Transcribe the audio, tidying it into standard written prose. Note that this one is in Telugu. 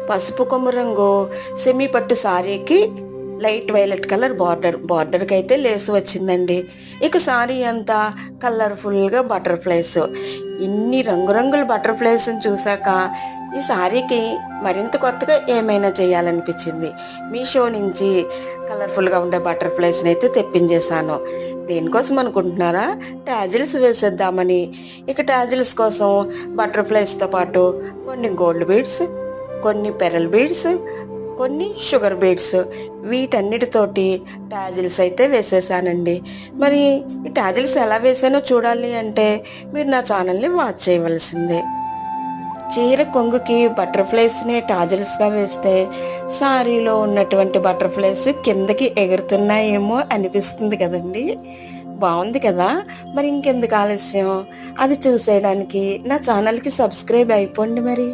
పసుపు కొమ్ము రంగు సెమీ పట్టు సారీకి లైట్ వైలెట్ కలర్ బార్డర్కి అయితే లేస్ వచ్చిందండి. ఇక సారీ అంతా కలర్ఫుల్గా బటర్ఫ్లైస్. ఇన్ని రంగురంగుల బటర్ఫ్లైస్ని చూసాక ఈ సారీకి మరింత కొత్తగా ఏమైనా చేయాలనిపించింది. మీషో నుంచి కలర్ఫుల్గా ఉండే బటర్ఫ్లైస్ని అయితే తెప్పించేశాను. దేనికోసం అనుకుంటున్నారా? టాజిల్స్ వేసేద్దామని. ఇక టాజిల్స్ కోసం బటర్ఫ్లైస్తో పాటు కొన్ని గోల్డ్ బీడ్స్, కొన్ని పెరల్ బీడ్స్, కొన్ని షుగర్ బీడ్స్, వీటన్నిటితోటి టాజిల్స్ అయితే వేసేసానండి. మరి ఈ టాజిల్స్ ఎలా వేసానో చూడాలి అంటే మీరు నా ఛానల్ని వాచ్ చేయవలసిందే. చీర కొంగుకి బటర్ఫ్లైస్ని టాజిల్స్గా వేస్తే సారీలో ఉన్నటువంటి బటర్ఫ్లైస్ కిందకి ఎగురుతున్నాయేమో అనిపిస్తుంది కదండి. బాగుంది కదా. మరి ఇంకెందుకు ఆలస్యం, అది చూసేయడానికి నా ఛానల్కి సబ్స్క్రైబ్ అయిపోండి మరి.